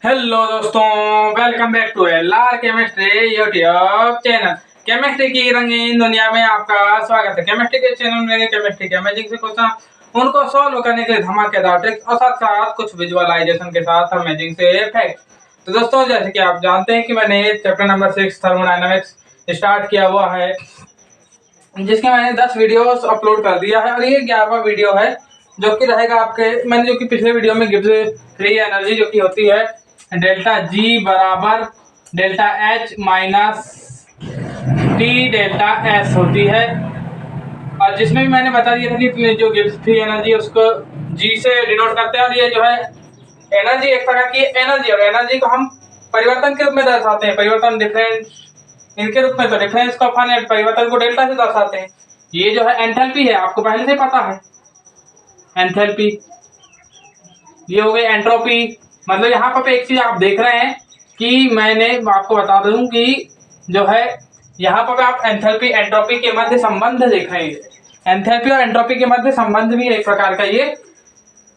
Hello दोस्तों, welcome back to LR chemistry YouTube channel. Chemistry की रंगीन दुनिया में आपका स्वागत है। केमिस्ट्री के चैनल में केमिस्ट्री के अमेजिंग से क्वेश्चन उनको सॉल्व करने के लिए धमाकेदार ट्रिक्स और साथ साथ कुछ विजुअलाइजेशन के साथ अमेजिंग से फैक्ट। तो दोस्तों, जैसे कि आप जानते हैं कि मैंने चैप्टर नंबर 6 थर्मोडायनामिक्स स्टार्ट किया हुआ है, जिसके मैंने 10 वीडियोस अपलोड कर दिया है और ये 11वां वीडियो है जो कि रहेगा आपके। मैंने जो कि पिछले वीडियो में गिब्स फ्री एनर्जी जो कि होती है डेल्टा जी बराबर delta H minus T delta S होती है, और जिसमें भी मैंने बता दिया था कि जो गिब्स फ्री एनर्जी है उसको जी से डिनोट करते हैं, और ये जो है एनर्जी एक प्रकार की एनर्जी, और एनर्जी को हम परिवर्तन के रूप में दर्शाते हैं। परिवर्तन डिफरेंस इनके रूप में, तो डिफरेंस को अपन परिवर्तन को डेल्टा से दर्शाते हैं। ये जो है एंथैल्पी है, आपको पहले से पता है एंथैल्पी। ये हो गई एंट्रोपी। मतलब यहाँ पर एक चीज आप देख रहे हैं कि मैंने आपको बता दूं कि जो है यहाँ पर आप एंथैल्पी एंट्रोपी के मध्य संबंध देख रहे हैं। एंथैल्पी और एंट्रोपी के मध्य संबंध भी एक प्रकार का ये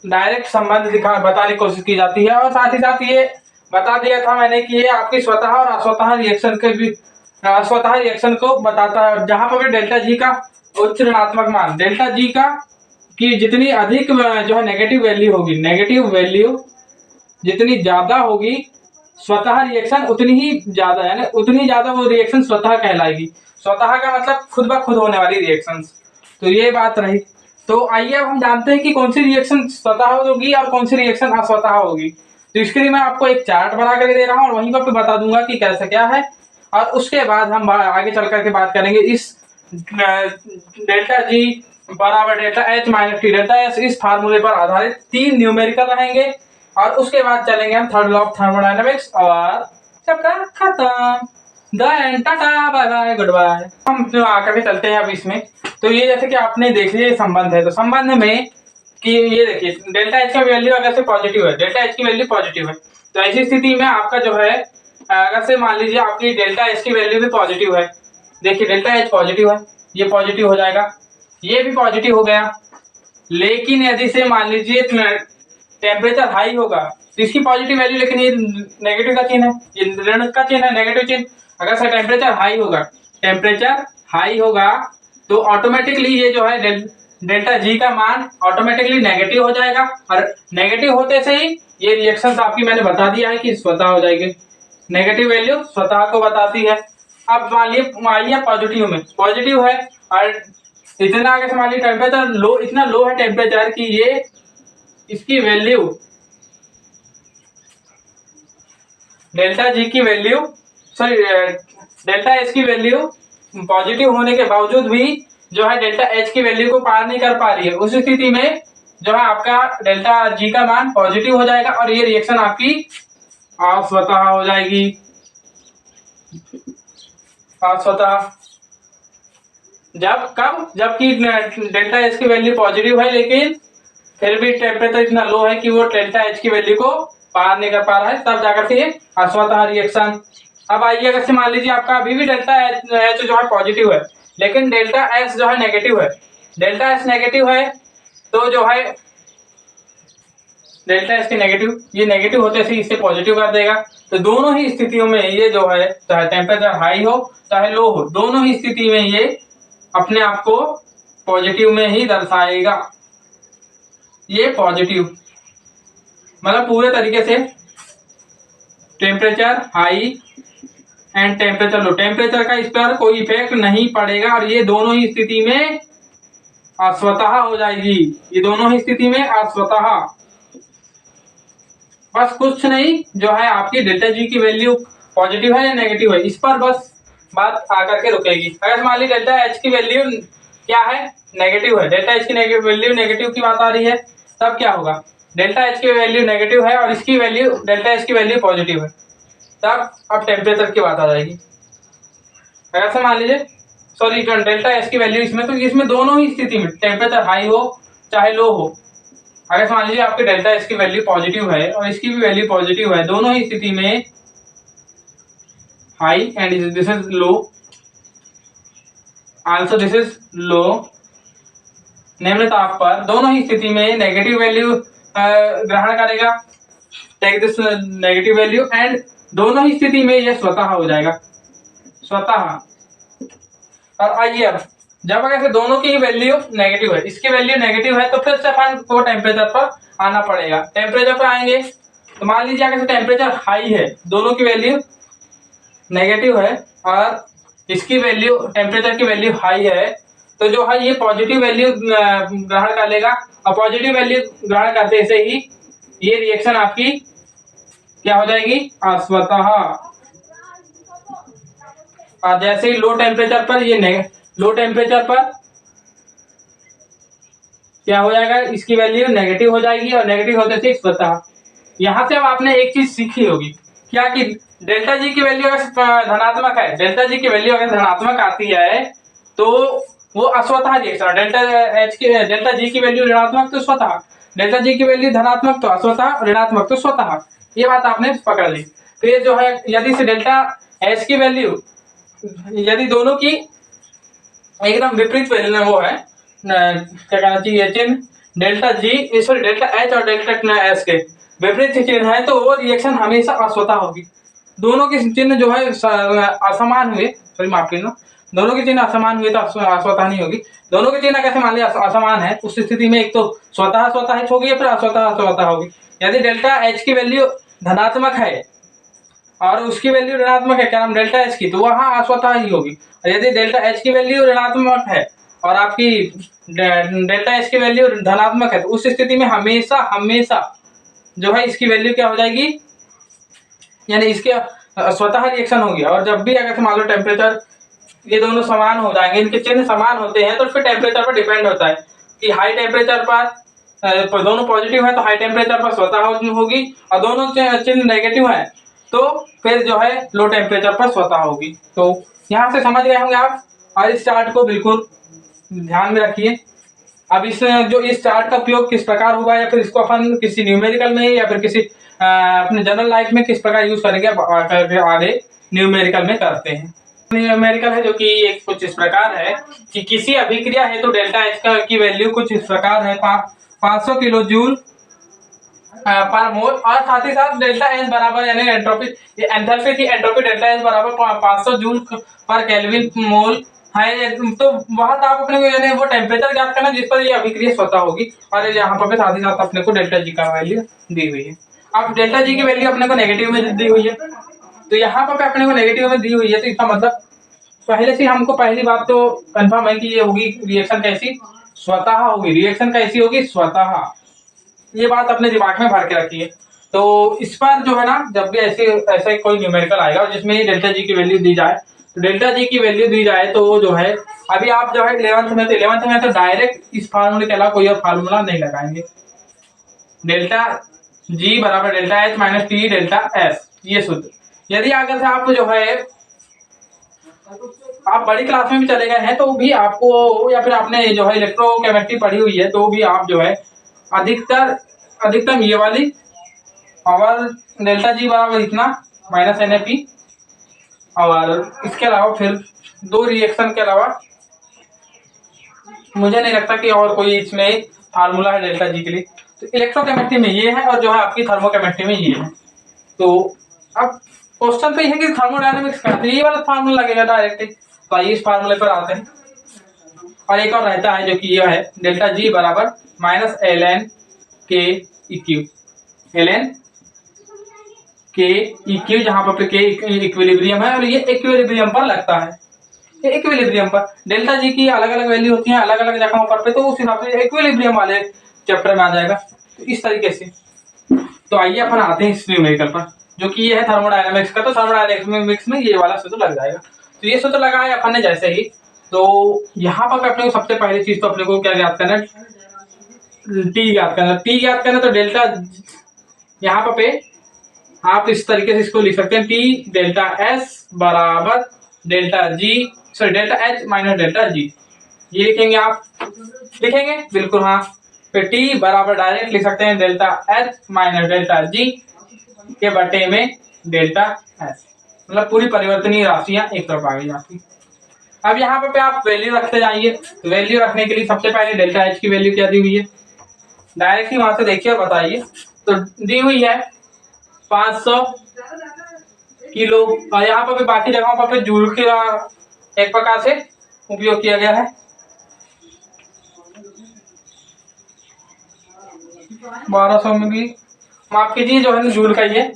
डायरेक्ट संबंध बताने की कोशिश की जाती है, और साथ ही साथ ये बता दिया था मैंने कि ये आपकी स्वतः और अस्वतः रिएक्शन के भी स्वतः रिएक्शन को बताता है। जहां पर भी डेल्टा जी का उच्च ऋणात्मक मान, डेल्टा जी का कि जितनी अधिक जो है नेगेटिव वैल्यू होगी, नेगेटिव वैल्यू जितनी ज्यादा होगी स्वतः रिएक्शन उतनी ही ज्यादा, यानी उतनी ज्यादा वो रिएक्शन स्वतः कहलाएगी। स्वतः का मतलब खुद ब खुद होने वाली रिएक्शन। तो ये बात रही। तो आइए अब हम जानते हैं कि कौन सी रिएक्शन स्वतः होगी और कौन सी रिएक्शन अस्वतः होगी। तो इसके लिए मैं आपको एक चार्ट बना कर दे रहा हूँ और वहीं पर बता दूंगा कि कैसे क्या है, और उसके बाद हम आगे चल करके बात करेंगे इस डेल्टा जी बराबर delta H minus T delta S इस फार्मूले पर आधारित 3 न्यूमेरिकल रहेंगे, और उसके बाद चलेंगे हम थर्ड लॉ ऑफ थर्मोडायनामिक्स और चैप्टर खत्म। Then tata bye bye goodbye. हम जो आकर के चलते हैं अब इसमें। तो ये जैसे कि आपने देख लिया संबंध है, तो संबंध में कि ये देखिए डेल्टा एच का वैल्यू अगर से पॉजिटिव है, डेल्टा एच की वैल्यू पॉजिटिव है, तो ऐसी स्थिति में आपका जो है अगर से मान लीजिए आपकी डेल्टा एच की वैल्यू भी पॉजिटिव है। देखिए डेल्टा एच पॉजिटिव है, ये पॉजिटिव हो जाएगा, ये भी पॉजिटिव हो गया। लेकिन यदि से मान लीजिए टेम्परेचर हाई होगा तो इसकी पॉजिटिव वैल्यू, लेकिन ये नेगेटिव का चिन्ह है, ये ऋण का चिन्ह है, नेगेटिव चिन्ह। अगर से टेम्परेचर हाई होगा, टेम्परेचर हाई होगा तो ऑटोमेटिकली ये जो है डेल्टा जी का मान ऑटोमेटिकली नेगेटिव हो जाएगा, और नेगेटिव होते से ही ये रिएक्शंस आपकी मैंने बता दिया है कि स्वतः हो जाएगी। नेगेटिव वैल्यू स्वतः को बताती है। अब मान लिया पॉजिटिव में, पॉजिटिव है और इतना आगे से मान लीजिए टेम्परेचर लो, इतना लो है टेम्परेचर कि ये इसकी वैल्यू डेल्टा जी की वैल्यू सॉरी डेल्टा एच की वैल्यू पॉजिटिव होने के बावजूद भी जो है डेल्टा एच की वैल्यू को पार नहीं कर पा रही है। उस स्थिति में जो है आपका डेल्टा जी का मान पॉजिटिव हो जाएगा और ये रिएक्शन आपकी अस्वतः हो जाएगी। अस्वतः जबकि डेल्टा एच की वैल्यू पॉजिटिव है, लेकिन फिर भी टेम्परेचर इतना लो है कि वो डेल्टा एच की वैल्यू को पार नहीं कर पा रहा है, तब जाकर के अस्वतः रिएक्शन। अब आइए अगर से मान लीजिए आपका अभी भी डेल्टा एच जो है पॉजिटिव है, लेकिन डेल्टा एस जो है नेगेटिव है, डेल्टा एस नेगेटिव है, तो जो है डेल्टा एस की नेगेटिव, ये नेगेटिव होते से इसे पॉजिटिव कर देगा। तो दोनों ही स्थितियों में ये जो है चाहे टेम्परेचर हाई हो चाहे लो हो, दोनों ही स्थिति में ये अपने आप को पॉजिटिव में ही दर्शाएगा। ये पॉजिटिव मतलब पूरे तरीके से temperature high and temperature low, temperature का इस पर कोई इफेक्ट नहीं पड़ेगा, और ये दोनों ही स्थिति में अस्वतः हो जाएगी। ये दोनों ही स्थिति में अस्वतः, बस कुछ नहीं, जो है आपकी डेल्टा जी की वैल्यू पॉजिटिव है या नेगेटिव है, इस पर बस बात आकर के रुकेगी। अगर मान ली डेल्टा एच की वैल्यू क्या है, नेगेटिव है, डेल्टा एच की वैल्यू नेगेटिव की बात आ रही है, तब क्या होगा, डेल्टा एच की वैल्यू नेगेटिव है और इसकी वैल्यू डेल्टा एच की वैल्यू पॉजिटिव है, तब अब टेम्परेचर की बात आ जाएगी। अगर से मान लीजिए सॉरी डेल्टा एच की वैल्यू इसमें, तो इसमें दोनों ही स्थिति में टेम्परेचर हाई हो चाहे लो हो, अगर मान लीजिए आपके डेल्टा एच की वैल्यू पॉजिटिव है और इसकी भी वैल्यू पॉजिटिव है, दोनों ही स्थिति में high and this is low, also this is low, निम्न ताप पर दोनों ही स्थिति में नेगेटिव वैल्यू ग्रहण करेगा। Take this negative value and दोनों ही स्थिति में ये स्वतः हो जाएगा, स्वतः। और आइए अब जब अगर से दोनों की वैल्यू नेगेटिव है, इसकी वैल्यू नेगेटिव है, तो फिर से अपन को टेम्परेचर पर आना पड़ेगा। टेम्परेचर पर आएंगे तो मान लीजिए अगर टेम्परेचर हाई है, दोनों की वैल्यू नेगेटिव है और इसकी वैल्यू टेम्परेचर की वैल्यू हाई है, तो जो है ये पॉजिटिव वैल्यू ग्रहण कर लेगा और पॉजिटिव वैल्यू ग्रहण करते से ही ये रिएक्शन आपकी क्या हो जाएगी, अस्वतः। और जैसे ही लो टेम्परेचर पर लो टेम्परेचर पर क्या हो जाएगा, इसकी वैल्यू नेगेटिव हो जाएगी और नेगेटिव होते से स्वतः। यहां से अब आपने एक चीज सीखी होगी क्या कि डेल्टा जी की वैल्यू अगर धनात्मक है, डेल्टा जी की वैल्यू अगर धनात्मक आती है तो वो अस्वतः रिएक्शन, डेल्टा जी की वैल्यू ऋणात्मक तो स्वतः, डेल्टा जी की वैल्यू धनात्मक तो अस्वतः, ऋणात्मक तो स्वतः। ये बात आपने पकड़ ली। तो ये जो है यदि से डेल्टा एच की वैल्यू, यदि दोनों की एकदम विपरीत वैल्यू वो है, क्या कहना चाहिए, चिन्ह delta G sorry delta H और डेल्टा एस के विपरीत चिन्ह है, तो वो रिएक्शन हमेशा अस्वतः होगी। दोनों के चिन्ह जो है असमान हुए, सॉरी माफ करना, दोनों के चिन्ह असमान हुए तो अस्वतः नहीं होगी। दोनों के चिन्ह कैसे मान लिया असमान है, उस स्थिति में एक तो स्वतः स्वतः एच होगी या फिर अस्वतः स्वतः होगी। यदि डेल्टा एच की वैल्यू धनात्मक है और उसकी वैल्यू ऋणात्मक है, क्या नाम, डेल्टा एच की, तो वहां अस्वतः ही होगी। और यदि डेल्टा एच की वैल्यू ऋणात्मक है और आपकी डेल्टा एच की वैल्यू धनात्मक है, तो उस स्थिति में हमेशा हमेशा जो है इसकी वैल्यू क्या हो जाएगी, यानी इसके स्वतः रिएक्शन होगी। और जब भी अगर मान लो टेम्परेचर ये दोनों समान हो जाएंगे, इनके चिन्ह समान होते हैं, तो फिर टेम्परेचर पर डिपेंड होता है कि हाई टेम्परेचर पर दोनों पॉजिटिव है तो हाई टेम्परेचर पर स्वतः होगी, और दोनों चिन्ह नेगेटिव है तो फिर जो है लो टेम्परेचर पर स्वतः होगी। तो यहाँ से समझ गए होंगे आप, और इस चार्ट को बिल्कुल ध्यान में रखिए। अब इस चार्ट का उपयोग किस प्रकार होगा, या फिर इसको अपन किसी न्यूमेरिकल में या फिर किसी अपने जनरल लाइफ में किस प्रकार यूज करेंगे, आगे न्यूमेरिकल में करते हैं। न्यूमेरिकल है जो कि एक कुछ इस प्रकार है कि किसी अभिक्रिया है तो डेल्टा एच की वैल्यू कुछ इस प्रकार है, 500 किलो जूल पर मोल, और साथ ही साथ डेल्टा एच बराबर यानी एंट्रोपी एंथैल्पी की एंट्रोपी डेल्टा एच बराबर 500 जूल पर केल्विन मोल है। तो वहां आप अपने को यानी वो टेम्परेचर ज्ञात करना जिस पर ये अभिक्रिया स्वतः होगी, और यहाँ पर साथ ही साथ अपने को डेल्टा जी का वैल्यू दी हुई है। अब डेल्टा जी की वैल्यू अपने को नेगेटिव में दी हुई है, तो यहाँ पर अपने को नेगेटिव में दी हुई है, तो इसका मतलब पहले से हमको पहली बात तो कंफर्म है कि ये होगी रिएक्शन कैसी, स्वतः होगी। रिएक्शन कैसी होगी, स्वतः। ये बात अपने दिमाग में भर के रखिए। तो इस पर जो है ना, जब भी ऐसे कोई न्यूमेरिकल आएगा जिसमें डेल्टा जी की वैल्यू दी जाए, तो डेल्टा जी की वैल्यू दी जाए तो वो जो है, अभी आप जो है 11th में तो डायरेक्ट इस फार्मूले के अलावा कोई और फार्मूला नहीं लगाएंगे। डेल्टा जी बराबर delta H minus T delta S, ये सूत्र। यदि अगर से आप जो है आप बड़ी क्लास में भी चले गए हैं तो भी आपको, या फिर आपने जो है इलेक्ट्रोकेमिस्ट्री पढ़ी हुई है तो भी आप जो है अधिकतम ये वाली और डेल्टा जी बराबर इतना माइनस NaP, और इसके अलावा फिर दो रिएक्शन के अलावा मुझे नहीं लगता कि और कोई इसमें फार्मूला है डेल्टा जी के लिए। तो इलेक्ट्रोकेमिस्ट्री में ये है और जो है आपकी थर्मोकेमिस्ट्री में ये है। तो अब क्वेश्चन तो ये है कि थर्मोडायनेमिक्स का तो ये वाला फार्मूला लगेगा डायरेक्ट। तो आइए इस फार्मूले पर आते हैं। और एक और रहता है जो कि ये है डेल्टा जी बराबर माइनस ln के EQ, ln के EQ, जहां पर के इक्विलिब्रियम है और ये इक्विलिब्रियम पर लगता है। ये इक्विलिब्रियम पर डेल्टा जी की अलग अलग वैल्यू होती है अलग अलग जगहों पर पे, तो उस हिसाब से इक्विलिब्रियम वाले चैप्टर में आ जाएगा। तो इस तरीके से तो आइए अपन आते हैं इस न्यूमेरिकल पर, जो कि ये है थर्मोडायनामिक्स का। तो थर्मोडायनामिक्स में ये वाला सूत्र लग जाएगा। तो ये सूत्र लगाया अपन ने जैसे ही, तो यहाँ पर अपने को सबसे पहली चीज तो अपने को क्या ज्ञात करना है, टी ज्ञात करना। टी ज्ञात करना तो डेल्टा यहाँ पे आप इस तरीके से इसको लिख सकते हैं, टी डेल्टा एस बराबर delta G sorry delta H minus delta G. ये लिखेंगे आप, लिखेंगे बिल्कुल हाँ। फिर टी बराबर डायरेक्ट लिख सकते हैं delta H minus delta G के बटे में डेल्टा एस, मतलब पूरी परिवर्तनीय राशियां एक तरफ आ गई आपकी। अब यहाँ पे आप वैल्यू रखते जाइए। तो वैल्यू रखने के लिए सबसे पहले डेल्टा एच की वैल्यू क्या दी हुई है, डायरेक्ट ही वहां से देखिए और बताइए। तो दी हुई है 500 किलो। और यहाँ पर भी बाकी जगहों पर जूल का एक प्रकार से उपयोग किया गया है। 1200 मिली, माफ कीजिए, जो है ना जूल का ये,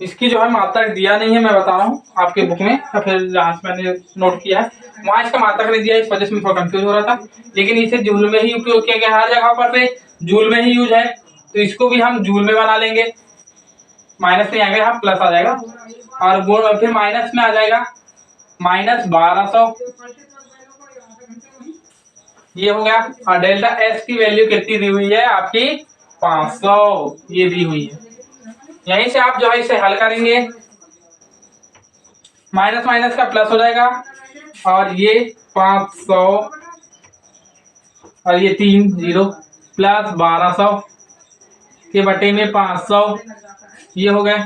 इसकी जो है मात्रक दिया नहीं है, मैं बता रहा हूँ आपके बुक में या फिर जहाँ से मैंने नोट किया है वहां इसका मात्रक नहीं दिया, इस वजह से मैं थोड़ा कंफ्यूज हो रहा था। लेकिन इसे जूल में ही उपयोग किया गया, हर जगह पर पे जूल में ही यूज है, तो इसको भी हम जूल में बना लेंगे। माइनस में आएगा, यहाँ प्लस आ जाएगा, और गुण फिर माइनस में आ जाएगा -1200, ये हो गया। और डेल्टा एस की वैल्यू कितनी दी हुई है आपकी? 500, ये दी हुई है। यहीं से आप जो है इसे हल करेंगे, माइनस माइनस का प्लस हो जाएगा, और ये 500 और ये 3 0 प्लस 1200 के बटे में 500, ये हो गए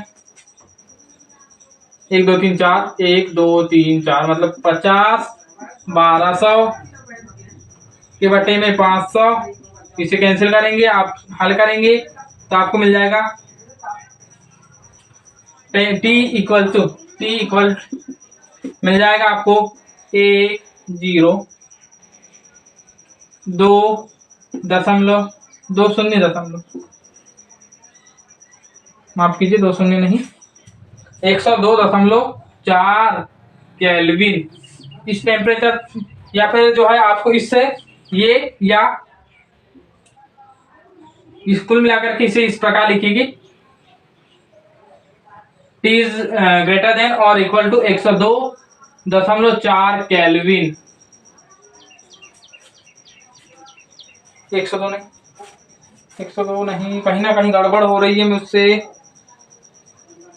1 2 3 4, 1 2 3 4, मतलब 50, 1200 के बटे में 500, इसे कैंसिल करेंगे, आप हल करेंगे तो आपको मिल जाएगा टी इक्वल मिल जाएगा आपको 1 0 2 दशमलव 2 शून्य दशमलव, माफ कीजिए 2 शून्य नहीं, 102.4 केल्विन इस टेम्परेचर। या फिर जो है आपको इससे ये या इस कुल मिलाकर के इसे इस प्रकार लिखेगी, T इज ग्रेटर देन और इक्वल टू 102.4 केल्विन। 102 नहीं, 102 नहीं, कहीं ना कहीं गड़बड़ हो रही है मुझसे।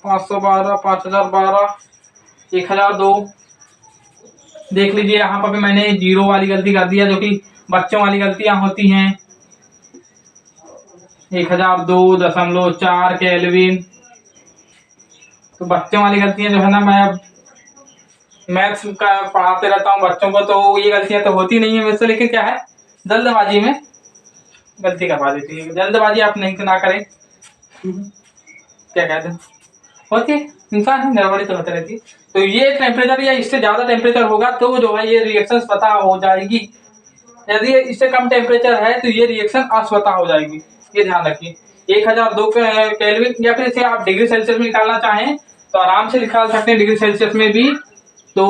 512, 5012, 1002, देख लीजिए यहाँ पर भी मैंने जीरो वाली गलती कर दिया, जो कि बच्चों वाली गलतियां होती हैं। 1002.4 केल्विन, तो बच्चों वाली गलतियां जो है ना, मैं अब मैथ्स का पढ़ाते रहता हूँ बच्चों को, तो ये गलतियां तो होती नहीं है मुझसे, लेकिन क्या है जल्दबाजी में गलती करवा देती है। जल्दबाजी आप नहीं ना करें, क्या कहते हैं, ओके, इंसान है, गड़बड़ी तो होती रहती है। तो ये टेम्परेचर या इससे ज्यादा टेम्परेचर होगा तो जो है ये रिएक्शन स्वतः हो जाएगी। यदि इससे कम टेम्परेचर है तो ये रिएक्शन अस्वतः हो जाएगी, ये ध्यान रखिए। 1002 केल्विन, या फिर इसे आप डिग्री सेल्सियस में निकालना चाहें तो आराम से निकाल सकते हैं डिग्री सेल्सियस में भी। तो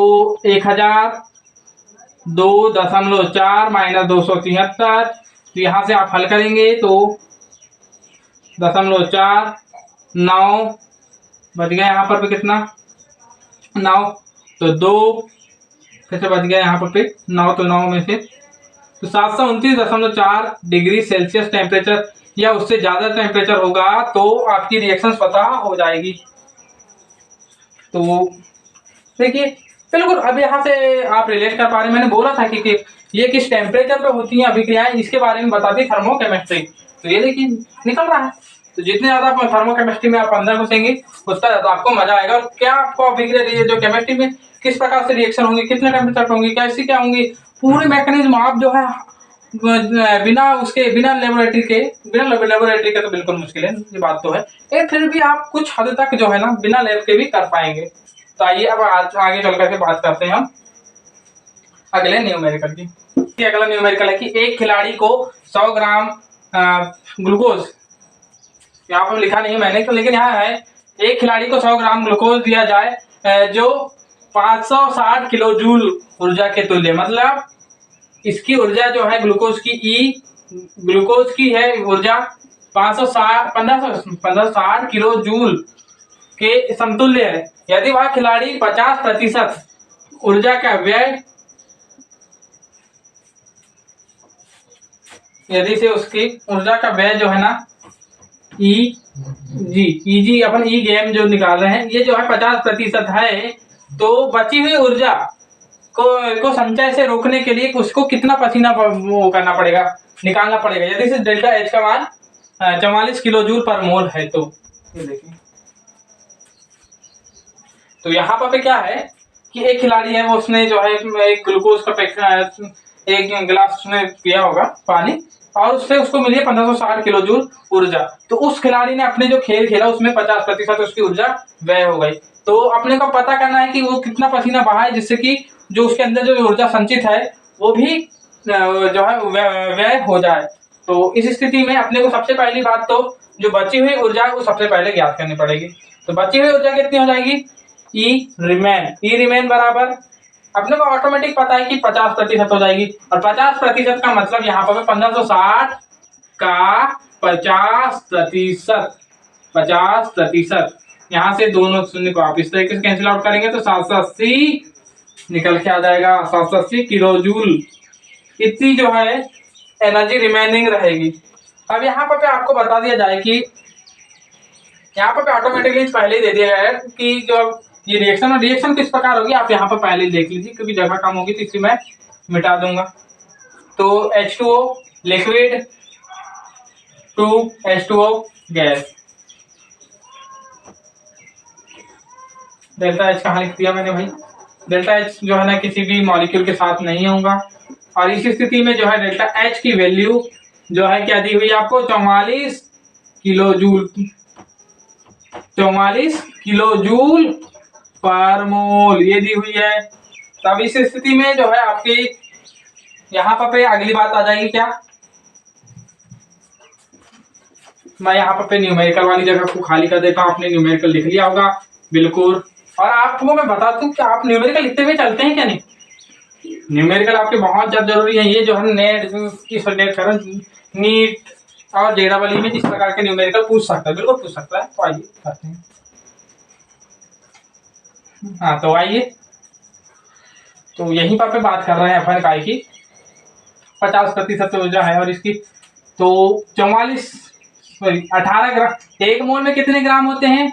1002.4 माइनस 273, तो यहाँ से आप हल करेंगे तो 0.49 बच गया, यहाँ पर भी कितना 9, तो 2 फिर से बच गया यहाँ पर 9, तो 9 में से तो 729.4 डिग्री सेल्सियस टेम्परेचर या उससे ज्यादा टेम्परेचर होगा तो आपकी रिएक्शन स्वतः हो जाएगी। तो देखिए बिल्कुल, अब यहाँ से आप रिलेट कर पा रहे हैं। मैंने बोला था कि ये किस टेम्परेचर पे होती हैं अभिक्रियाएं, इसके बारे में बताती थर्मोकेमिस्ट्री। तो ये देखिए निकल रहा है। तो जितने ज्यादा थर्मोकेमिस्ट्री में आप अंदर घुसेंगे उतना ज्यादा आपको मजा आएगा। और क्या आपको अभिक्रिया जो केमिस्ट्री में किस प्रकार से रिएक्शन होंगी, कितने टेम्परेचर होंगी, कैसी क्या होंगी, पूरे मैकेनिज्म आप जो है बिना लेबोरेटरी के तो बिल्कुल मुश्किल है, ये बात तो है। फिर भी आप कुछ हद तक जो है ना बिना लैब के भी कर पाएंगे। तो आइए अब आगे चल करके बात करते हैं हम अगले न्यूमेरिकल की। अगला न्यूमेरिकल है कि एक खिलाड़ी को 100 ग्राम ग्लूकोज, यहाँ पर लिखा नहीं मैंने तो, लेकिन यहाँ है एक खिलाड़ी को 100 ग्राम ग्लूकोज दिया जाए जो 560 किलो जूल ऊर्जा के तुल्य, मतलब इसकी ऊर्जा जो है ग्लूकोज की है ऊर्जा 1560 किलो जूल के समतुल्य है। यदि वह खिलाड़ी 50% ऊर्जा का व्यय, यदि से उसकी ऊर्जा का व्यय जो है ना ईजी अपन ई गेम जो निकाल रहे हैं, ये जो है 50% है, तो बची हुई ऊर्जा को संचय से रोकने के लिए उसको कितना पसीना वो करना पड़ेगा, निकालना पड़ेगा। यदि से डेल्टा एच का मान 44 किलो जूल पर मोल है तो ये देखिए। तो यहाँ पर क्या है कि एक खिलाड़ी है, वो उसने जो है एक ग्लूकोज का एक गिलास उसने पिया होगा पानी, और उससे उसको मिली है 1560 किलो जूल ऊर्जा। तो उस खिलाड़ी ने अपने जो खेल खेला उसमें 50% उसकी ऊर्जा व्यय हो गई। तो अपने को पता करना है कि वो कितना पसीना बहा है, जिससे कि जो उसके अंदर जो ऊर्जा संचित है वो भी जो है व्यय हो जाए। तो इस स्थिति में अपने को सबसे पहली बात तो जो बची हुई ऊर्जा है वो सबसे पहले ज्ञात करनी पड़ेगी। तो बची हुई ऊर्जा कितनी हो जाएगी, ई रिमेन बराबर अपने को ऑटोमेटिक पता है कि 50% हो जाएगी। और 50% का मतलब यहाँ पर 1560 का 50%, 50%। यहाँ से दोनों शून्य को आप इस तरीके से कैंसिल आउट करेंगे तो 780 निकल के आ जाएगा। 780 किलो जूल इतनी जो है एनर्जी रिमेनिंग रहेगी। अब यहाँ पर आपको बता दिया जाए कि यहाँ पर ऑटोमेटिकली पहले ही दे दिया गया है कि जो ये रिएक्शन किस प्रकार होगी आप यहाँ पर पहले ही देख लीजिए, क्योंकि जगह कम होगी तो इसी मैं मिटा दूंगा। तो H2O liquid to H2O gas, delta H कहाँ लिख दिया मैंने भाई, डेल्टा H जो है ना किसी भी मॉलिक्यूल के साथ नहीं होगा। और इस स्थिति में जो है डेल्टा H की वैल्यू जो है क्या दी हुई है आपको, 44 किलो जूल, 44 किलो जूल पर मोल ये दी हुई है। तब इस स्थिति में जो है आपकी यहाँ पर अगली बात आ जाएगी क्या, मैं यहाँ पे न्यूमेरिकल वाली जगह को खाली कर देता हूँ। आपने न्यूमेरिकल लिख लिया होगा बिल्कुल। और आपको मैं बता दूं कि आप न्यूमेरिकल लिखते हुए चलते हैं क्या नहीं, न्यूमेरिकल आपके बहुत ज्यादा जरूरी है। ये जो है नेट नीट और जेडबल में इस प्रकार के न्यूमेरिकल पूछ सकता है, बिल्कुल पूछ सकता है। तो आइए करते हैं। हाँ तो आइए, तो यहीं पर बात कर रहे हैं अपन काय की 50% ऊर्जा है और इसकी तो 18 ग्राम। एक मोल में कितने ग्राम होते हैं,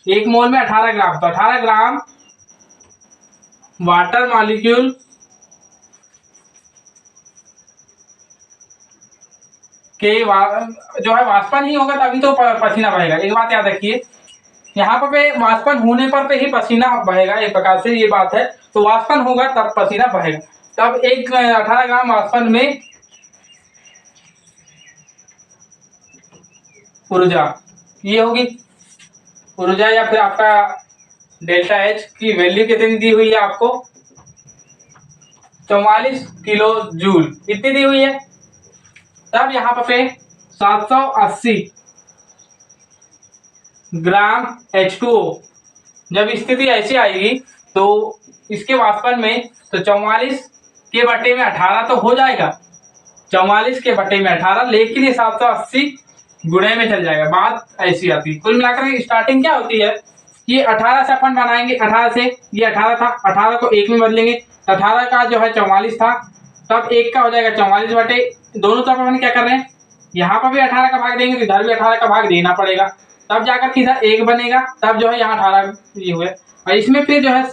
एक मोल में 18 ग्राम। तो 18 ग्राम वाटर मॉलिक्यूल के जो है वाष्पन ही होगा तभी तो पसीना बहेगा। एक बात याद रखिए, यहाँ पर वाष्पन होने पर ही पसीना बहेगा, एक प्रकार से ये बात है। तो वाष्पन होगा तब पसीना बहेगा। तब एक 18 ग्राम वाष्पन में ऊर्जा ये होगी ऊर्जा, या फिर आपका डेल्टा H की वैल्यू कितनी दी हुई है आपको, 44 किलो जूल इतनी दी हुई है। तब यहाँ पे 780 ग्राम H2O जब स्थिति ऐसी आएगी तो इसके वाष्पन में तो 44 के बटे में 18 तो हो जाएगा, 44 के बटे में 18, लेकिन ये 780 गुणे में चल जाएगा। बात ऐसी आती है। कुल मिलाकर स्टार्टिंग क्या होती है, ये 18 से अपन बनाएंगे, 18 से ये 18 था, 18 को 1 में बदलेंगे, 18 का जो है 44 था, तब 1 का हो जाएगा 44 बटे, दोनों तरफ अपन क्या कर रहे हैं, यहाँ पर भी 18 का भाग देंगे तो इधर भी 18 का भाग देना पड़ेगा, तब जाकर के इधर 1 बनेगा, तब जो है यहाँ 18 ये हुए। और इसमें फिर जो है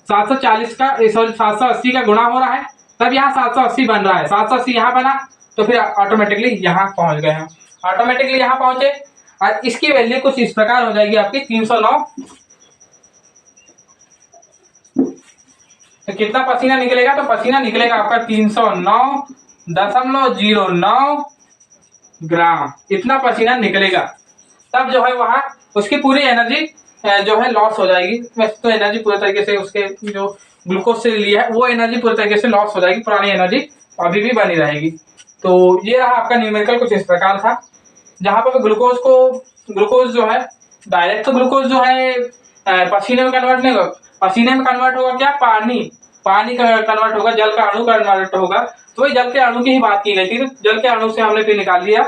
740 का 780 का गुणा हो रहा है, तब यहाँ 780 बन रहा है, 780 यहाँ बना तो फिर ऑटोमेटिकली यहाँ पहुंच गए हम, ऑटोमेटिकली यहाँ पहुंचे। और इसकी वैल्यू कुछ इस प्रकार हो जाएगी आपकी 309। तो कितना पसीना निकलेगा, तो पसीना निकलेगा आपका 309.09 ग्राम, इतना पसीना निकलेगा। तब जो है वहां उसकी पूरी एनर्जी जो है लॉस हो जाएगी। वैसे तो एनर्जी पूरे तरीके से उसके जो ग्लूकोज से लिया है वो एनर्जी पूरे तरीके से लॉस हो जाएगी, पुरानी एनर्जी अभी भी बनी रहेगी। तो ये रहा आपका न्यूमेरिकल कुछ इस प्रकार था, जहां पर ग्लूकोज जो है डायरेक्ट तो ग्लूकोज जो है पसीने में कन्वर्ट नहीं होगा, पसीने में कन्वर्ट होगा क्या, पानी का कन्वर्ट होगा, जल का अणु कन्वर्ट होगा। तो वही जल के अणु की ही बात की गई थी, तो जल के अणु से हमने फिर निकाल लिया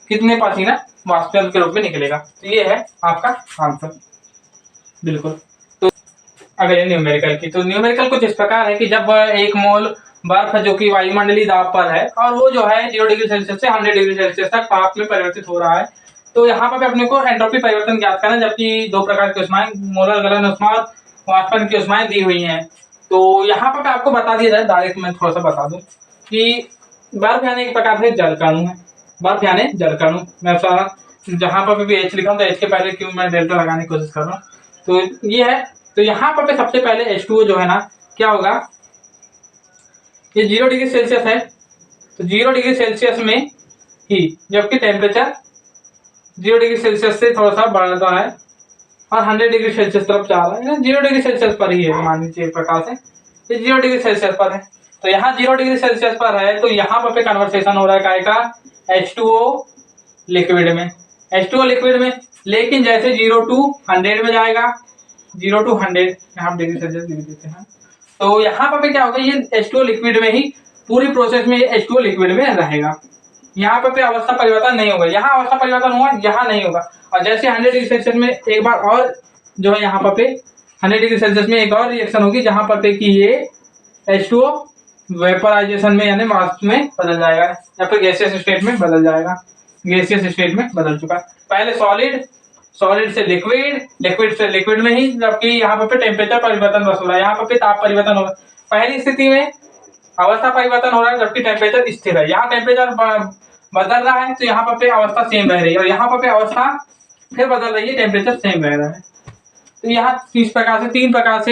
कितने पसीना वाष्पन के रूप में निकलेगा। तो ये है आपका आंसर बिल्कुल। तो अगले न्यूमेरिकल की, तो न्यूमेरिकल कुछ इस प्रकार है कि जब एक मोल बर्फ जो कि वायुमंडलीय दाब पर है और वो जो है 0 डिग्री सेल्सियस से 100 डिग्री सेल्सियस तक ताप में परिवर्तित हो रहा है, तो यहाँ पर अपने को एंट्रोपी परिवर्तन ज्ञात करना, जबकि दो प्रकार की उष्माएं, मोलर गलन उष्मा और वाष्पन की उष्माएं दी हुई हैं। तो यहाँ पर आपको बता दिया जाए, डायरेक्ट मैं थोड़ा सा बता दूं कि बर्फ यानी एक प्रकार से जल का अणु है, बर्फ यानी जल का अणु। मैं सारा जहां पर भी H लिखा हूं तो H के पहले क्यों मैं डेल्टा लगाने की कोशिश कर रहा हूँ, तो ये है। तो यहाँ पर सबसे पहले H2O जो है ना क्या होगा, ये 0 डिग्री सेल्सियस है, तो 0 डिग्री सेल्सियस में ही, जबकि टेम्परेचर 0 डिग्री सेल्सियस से थोड़ा सा बढ़ता है और 100 डिग्री सेल्सियस तरफ जा रहा है। 0 डिग्री सेल्सियस पर ही है, मान लीजिए एक प्रकार से ये 0 डिग्री सेल्सियस पर है। तो यहाँ 0 डिग्री सेल्सियस पर है, तो यहाँ पे कन्वर्सेशन हो रहा है काय का, H2O लिक्विड में, H2O लिक्विड में। लेकिन जैसे 0 टू 100 में जाएगा, 0 टू 100 यहाँ डिग्री सेल्सियस लिख देते हैं, तो यहाँ पे क्या होगा, ये H2O लिक्विड में ही पूरी प्रोसेस में H2O लिक्विड में रहेगा। यहाँ पे अवस्था परिवर्तन नहीं होगा, यहाँ अवस्था परिवर्तन हुआ, यहाँ नहीं होगा। और जैसे 100 डिग्री सेल्सियस में एक बार और जो है, यहाँ पे 100 डिग्री सेल्सियस में एक और रिएक्शन होगी, जहाँ पर पे कि ये H2O वेपराइजेशन में यानी वाष्प में बदल जाएगा, या फिर गैसियस स्टेट में बदल जाएगा। गैसियस स्टेट में बदल चुका, पहले सॉलिड, सॉलिड से लिक्विड, लिक्विड से लिक्विड में ही, जबकि यहाँ पे टेम्परेचर परिवर्तन बस हो रहा है, यहाँ पे ताप परिवर्तन हो रहा है। पहली स्थिति में अवस्था परिवर्तन हो रहा है, जबकि टेम्परेचर स्थिर है। यहाँ टेम्परेचर बदल रहा है, तो यहाँ पे अवस्था सेम रह रही है, और यहाँ पे अवस्था फिर बदल रही है, टेम्परेचर सेम रह रहा है। तो यहाँ इस प्रकार से 3 प्रकार से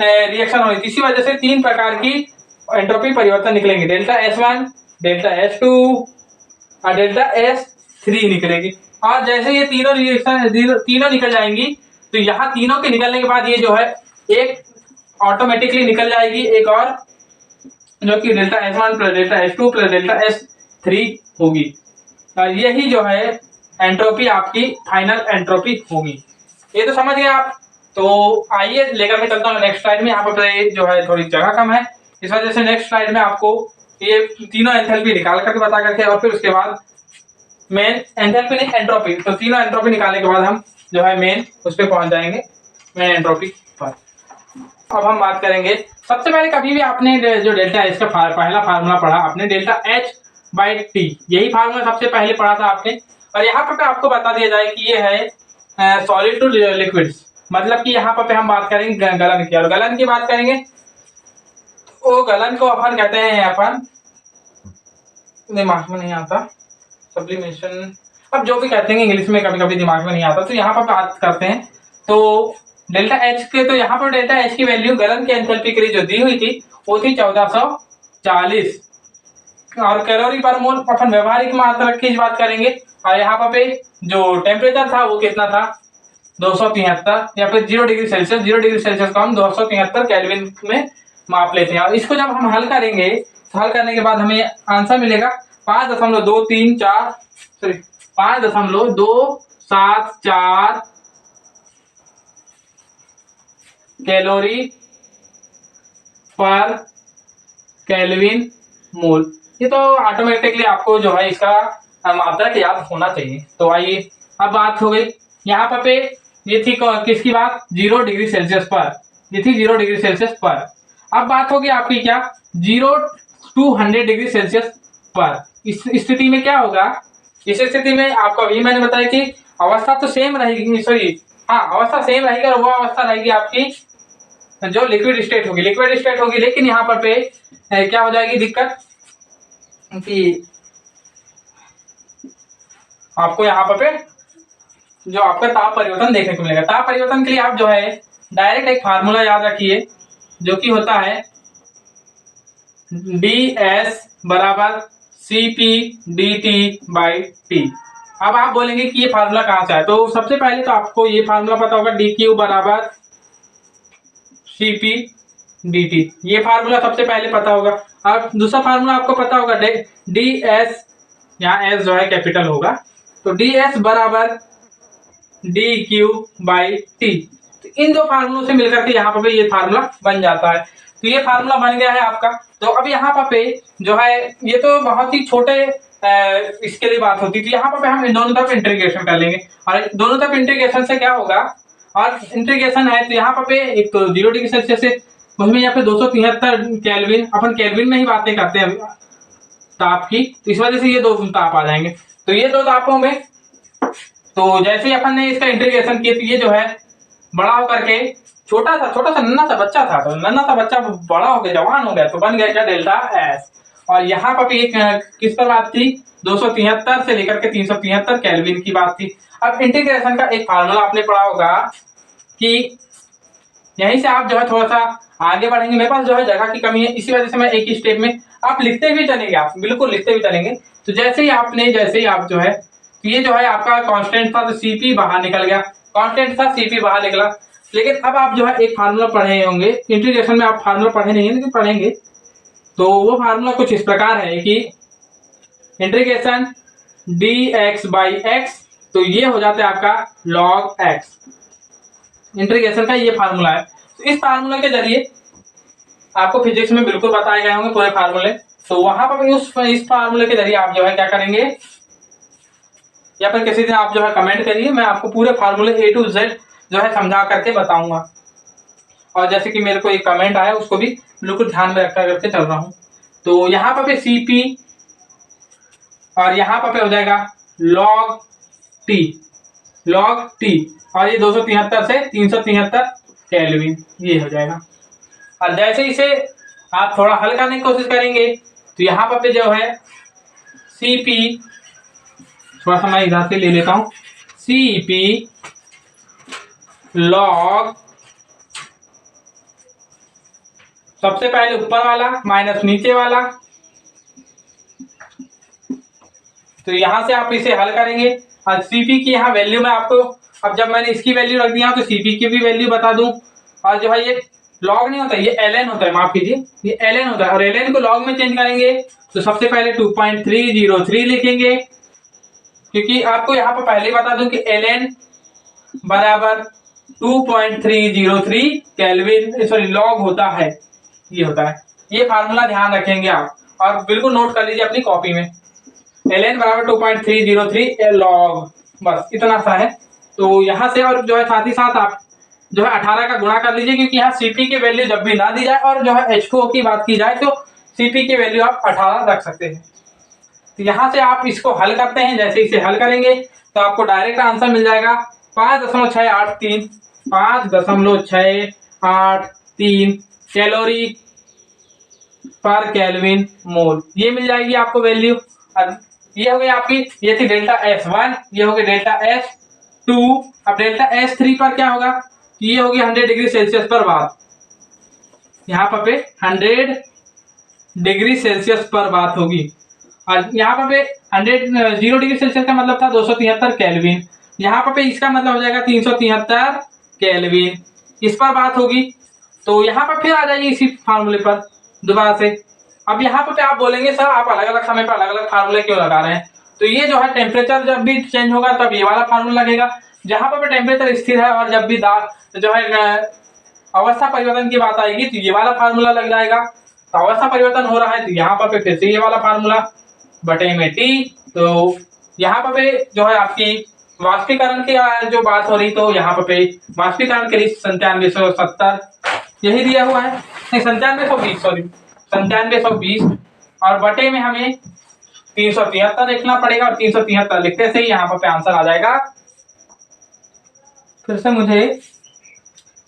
रिएक्शन हो रही है। इसी वजह से 3 प्रकार की एंट्रोपी परिवर्तन निकलेंगे, डेल्टा S1, डेल्टा S2 और डेल्टा S3 निकलेगी। और जैसे ये तीनों रिएक्शन तीनों निकल जाएंगी, तो यहाँ तीनों के निकलने के बाद ये जो है एक ऑटोमेटिकली निकल जाएगी, एक और जो कि delta S1 plus delta S2 plus delta S3 होगी। और यही जो है एंट्रोपी आपकी फाइनल एंट्रोपी होगी। ये तो समझ गए आप। तो आइए लेकर मैं चलता हूँ नेक्स्ट स्लाइड में। यहाँ पर जो है थोड़ी जगह कम है, इस वजह से नेक्स्ट स्लाइड में आपको ये तीनों एंथैल्पी निकाल करके बता करके, और फिर उसके बाद मेन एंथैल्पी नहीं एंट्रोपी, तो तीनों एंट्रोपी निकालने के बाद हम जो है मेन उस पर पहुंच जाएंगे, मेन एंट्रोपी पर। अब हम बात करेंगे, सबसे पहले कभी भी आपने जो डेल्टा एच का पहला फार्मूला पढ़ा आपने, डेल्टा H/T, यही फार्मूला सबसे पहले पढ़ा था आपने। और यहाँ पर आपको बता दिया जाए कि ये है सॉलिड टू लिक्विड्स, मतलब कि यहाँ पर हम बात करेंगे गलन की, और गलन की बात करेंगे वो गलन को अपन कहते हैं, अपन दिमाग में नहीं आता, सब्लिमेशन, अब जो भी कहते हैं इंग्लिश में कभी कभी दिमाग में नहीं आता, तो यहाँ पर बात करते हैं। तो डेल्टा एच के, तो यहाँ पर डेल्टा एच की वैल्यू गलन की एंथैल्पी के लिए जो दी हुई थी वो थी 1440, और कैलोरी पर मोल अपन व्यवहारिक मात्रा की बात करेंगे। और यहाँ पे जो टेम्परेचर था वो कितना था, 273, या फिर 0 डिग्री सेल्सियस, 0 डिग्री सेल्सियस को हम 273 केल्विन में माप लेते हैं। और इसको जब हम हल करेंगे, तो हल करने के बाद हमें आंसर मिलेगा 5.234 सॉरी 5.274 कैलोरी पर केल्विन मोल। ये तो ऑटोमेटिकली आपको जो है इसका मात्रक याद होना चाहिए। तो आइए अब बात हो गई यहाँ पे, ये थी किसकी बात, 0 डिग्री सेल्सियस पर, ये थी 0 डिग्री सेल्सियस पर। अब बात होगी आपकी क्या, 0 टू 100 डिग्री सेल्सियस पर। इस स्थिति में क्या होगा, इस स्थिति में आपको अभी मैंने बताया कि अवस्था तो सेम रहेगी, सॉरी हाँ अवस्था सेम रहेगी, और वो अवस्था रहेगी आपकी जो लिक्विड स्टेट होगी, लिक्विड स्टेट होगी। लेकिन यहाँ पर पे क्या हो जाएगी दिक्कत कि आपको यहाँ पर पे जो आपका ताप परिवर्तन देखने को मिलेगा। ताप परिवर्तन के लिए आप जो है डायरेक्ट एक फार्मूला याद रखिए, जो कि होता है DS बराबर CP/dt/T। अब आप बोलेंगे कि ये फार्मूला कहाँ से है, तो सबसे पहले तो आपको ये फार्मूला पता होगा, dQ बराबर CP/dt, ये फार्मूला सबसे पहले पता होगा। अब दूसरा फार्मूला आपको पता होगा DS, यहाँ S जो है कैपिटल होगा, तो DS बराबर dQ/T। तो इन दो फार्मूलों से मिलकर के यहाँ पे ये फार्मूला बन जाता है। तो ये फार्मूला बन गया है आपका। तो अब यहाँ पे जो है ये तो बहुत ही छोटे इसके लिए बात होती थी, यहाँ पे हम दोनों तरफ इंटीग्रेशन कर लेंगे, और दोनों तरफ इंटीग्रेशन से क्या होगा, और इंटीग्रेशन है तो यहाँ पे एक तो 0 डिग्री सेल्सियस से उसमें यहाँ पे 273 केल्विन, अपन केल्विन में ही बातें करते हैं ताप की, तो इस वजह से ये दो ताप आ जाएंगे। तो ये दो तापों में, तो जैसे ही अपन ने इसका इंटीग्रेशन किया, तो ये जो है बड़ा होकर के छोटा सा नन्हा सा बच्चा था, तो नन्हा सा बच्चा बड़ा हो गया, जवान हो गया, तो बन गया क्या, डेल्टा एस। और यहाँ पर एक किस पर बात थी, 273 से लेकर के 373 केल्विन की बात थी। अब इंटीग्रेशन का एक फार्मूला आपने पढ़ा होगा कि यहीं से आप जो है थोड़ा सा आगे बढ़ेंगे। मेरे पास जो है जगह की कमी है, इसी वजह से मैं एक ही स्टेप में, आप लिखते भी चलेंगे, आप बिल्कुल लिखते भी चलेंगे। तो जैसे ही आप जो है, तो ये जो है आपका कांस्टेंट था, तो सीपी बाहर निकल गया, कांस्टेंट था सीपी बाहर निकला। लेकिन अब आप जो है एक फार्मूला पढ़े होंगे इंटीग्रेशन में, आप फार्मूला पढ़े नहीं है लेकिन पढ़ेंगे। तो वो फार्मूला कुछ इस प्रकार है कि इंटीग्रेशन dx बाई एक्स, तो ये हो जाता है आपका log x। इंटीग्रेशन का ये फार्मूला है। तो इस फार्मूला के जरिए आपको फिजिक्स में बिल्कुल बताए गए होंगे पूरे फार्मूले। तो वहां पर इस फार्मूले के जरिए आप जो है क्या करेंगे, या फिर किसी दिन आप जो है कमेंट करिए, मैं आपको पूरे फार्मूले A to Z जो है समझा करके बताऊंगा। और जैसे कि मेरे को एक कमेंट आया, उसको भी बिल्कुल ध्यान में रखा करके चल रहा हूं। तो यहाँ पर CP और यहाँ पर हो जाएगा log t, और ये 273 से 373 केल्विन, ये हो जाएगा। और जैसे इसे आप थोड़ा हल करने की कोशिश करेंगे, तो यहाँ पर जो है CP, थोड़ा सा मैं इधर से ले लेता हूं, CP log, सबसे पहले ऊपर वाला माइनस नीचे वाला, तो यहां से आप इसे हल करेंगे। और CP की यहाँ वैल्यू में आपको, अब जब मैंने इसकी वैल्यू रख दिया तो CP की भी वैल्यू बता दूं। और जो है ये log नहीं होता, ये ln होता है, माफ कीजिए, ये ln होता है। और ln को log में चेंज करेंगे तो सबसे पहले 2.303 लिखेंगे, क्योंकि आपको यहाँ पर पहले ही बता दूं कि ln बराबर 2.303 केल्विन, सॉरी लॉग होता है, ये होता है। ये फार्मूला ध्यान रखेंगे आप, और बिल्कुल नोट कर लीजिए अपनी कॉपी में, ln बराबर 2.303 लॉग, बस इतना सा है। तो यहाँ से, और जो है साथ ही साथ आप जो है 18 का गुणा कर लीजिए, क्योंकि यहाँ CP की वैल्यू जब भी ना दी जाए और जो है H2O की बात की जाए तो CP की वैल्यू आप 18 रख सकते हैं। तो यहाँ से आप इसको हल करते हैं, जैसे इसे हल करेंगे तो आपको डायरेक्ट आंसर मिल जाएगा 5.683 5.683 कैलोरी पर केल्विन मोल, ये मिल जाएगी आपको वैल्यू। ये हो गई आपकी, ये थी डेल्टा S1, ये हो गई डेल्टा S2। अब डेल्टा S3 पर क्या होगा, ये होगी 100 डिग्री सेल्सियस पर बात, यहाँ पर 100 डिग्री सेल्सियस पर बात होगी। और यहाँ पर 0 डिग्री सेल्सियस का मतलब था 273 केल्विन, यहाँ पर इसका मतलब हो जाएगा 373 केल्विन, इस पर बात होगी। तो यहाँ पर फिर आ जाइए इसी फार्मूले पर दोबारा से। अब यहाँ पर आप बोलेंगे सर आप अलग अलग समय पर अलग अलग फार्मूले क्यों लगा रहे हैं, तो ये जो है टेम्परेचर जब भी चेंज होगा तब ये वाला फार्मूला लगेगा, जहां पर टेम्परेचर स्थिर है, और जब भी जो है अवस्था परिवर्तन की बात आएगी तो ये वाला फार्मूला लग जाएगा। तो अवस्था परिवर्तन हो रहा है तो यहाँ पर फिर से ये वाला फार्मूला बटे में T। तो यहाँ पर जो है आपकी वाष्पीकरण की जो बात हो रही, तो यहाँ पर वाष्पीकरण के लिए 9770 यही दिया हुआ है, नहीं 9720, सॉरी 9720, और बटे में हमें 373 लिखना पड़ेगा, और 373 लिखते से ही यहाँ पर आंसर आ जाएगा। फिर से मुझे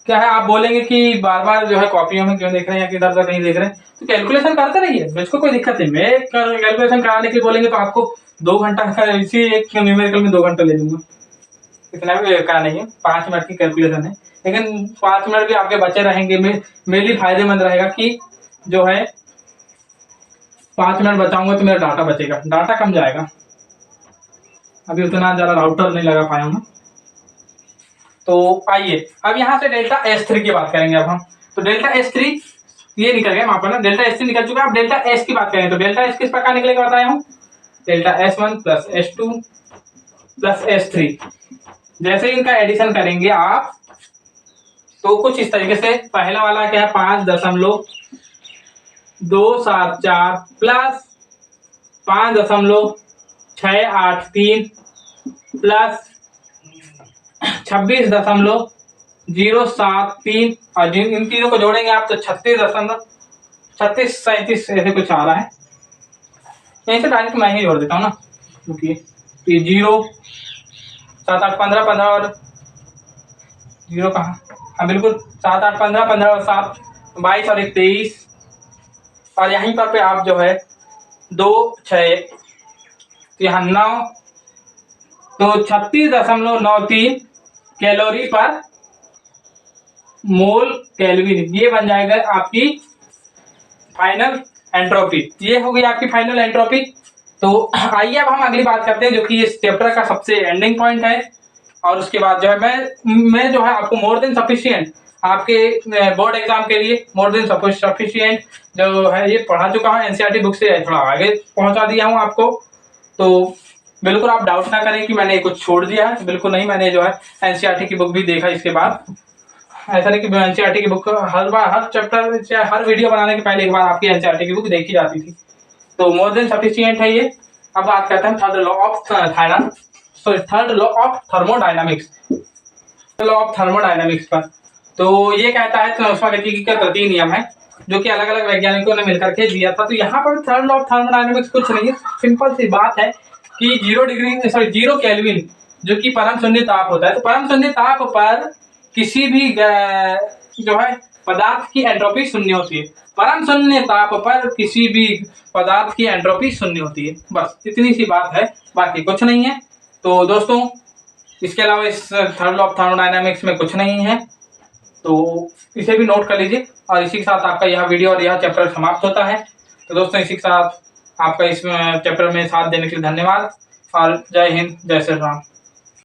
क्या है, आप बोलेंगे कि बार बार जो है कॉपियों में क्यों देख रहे हैं या किधर तक नहीं देख रहे हैं, तो कैलकुलेशन करते रहिए, मुझको कोई दिक्कत नहीं। मैं कैलकुलेशन कराने के लिए बोलेंगे तो आपको 2 घंटा का, इसी एक न्यूमेरिकल में 2 घंटा ले लूंगा, इतना भी का नहीं है, 5 मिनट की कैलकुलेशन है, लेकिन 5 मिनट भी आपके बचे रहेंगे, मेरे लिए फायदेमंद रहेगा कि जो है 5 मिनट बचाऊंगा तो मेरा डाटा बचेगा, डाटा कम जाएगा। अभी उतना ज्यादा राउटर नहीं लगा पाया हूँ। तो आइए अब यहाँ से डेल्टा S3 की बात करेंगे अब हम। तो डेल्टा S3 ये निकल गया वहां पर ना, डेल्टा S3 निकल चुका है। अब डेल्टा S की बात करें तो डेल्टा S किस प्रकार निकलेगा बताया हूँ, delta S1 plus S2 plus S3, जैसे इनका एडिशन करेंगे आप तो कुछ इस तरीके से, पहला वाला क्या है 5.274 प्लस 5.683 प्लस 26.073, और जिन इन तीनों को जोड़ेंगे आप तो 36.37 ऐसे कुछ आ रहा है। यहीं से डायरेक्ट मैं ही जोड़ देता हूँ ना, क्योंकि ये 0 7 8 15 15 और 0 कहाँ, हाँ बिल्कुल 7 8 15 15 और 7 22 और 1 23, और यहीं पर आप जो है 2 6 यहाँ 9, तो 36.93 कैलोरी पर मोल केल्विन, ये बन जाएगा आपकी फाइनल एंट्रोपी। ये हो गई आपकी फाइनल एंट्रोपी। तो आइए अब हम अगली बात करते हैं जो कि इस चैप्टर का सबसे एंडिंग पॉइंट है। और उसके बाद जो है मैं जो है आपको मोर देन सफिशिएंट आपके बोर्ड एग्जाम के लिए मोर देन सफिशिएंट जो है ये पढ़ा चुका हूँ। एनसीईआरटी बुक से थोड़ा आगे पहुंचा दिया हूँ आपको। तो बिल्कुल आप डाउट ना करें कि मैंने कुछ छोड़ दिया है, बिल्कुल नहीं। मैंने जो है एनसीईआरटी की बुक भी देखा इसके बाद। ऐसा नहीं कि एनसीईआरटी की बुक हर बार हर चैप्टर हर वीडियो बनाने के पहले एक बार आपकी एनसीईआरटी की बुक देखी जाती थी। तो मोर देन सफिशिएंट है ये। अब बात करते हैं third law of thermodynamics, law of thermodynamics पर। तो ये कहता है उष्मागतिकी का तृतीय नियम है जो कि अलग अलग वैज्ञानिकों ने मिलकर के दिया था। तो यहाँ पर थर्ड लॉ ऑफ थर्मोडायनामिक्स कुछ नहीं है, सिंपल सी बात है कि 0 केल्विन जो कि परम शून्य ताप होता है। तो परम शून्य ताप पर किसी भी जो है पदार्थ की एंट्रोपी शून्य होती है। परम शून्य ताप पर किसी भी पदार्थ की एंट्रोपी शून्य होती है। बस इतनी सी बात है, बाकी कुछ नहीं है। तो दोस्तों इसके अलावा इस थर्ड लॉ ऑफ थर्मोडायनामिक्स में कुछ नहीं है, तो इसे भी नोट कर लीजिए। और इसी के साथ आपका यह वीडियो और यह चैप्टर समाप्त होता है। तो दोस्तों इसी के साथ आपका इस चैप्टर में साथ देने के लिए धन्यवाद और जय हिंद, जय श्री राम।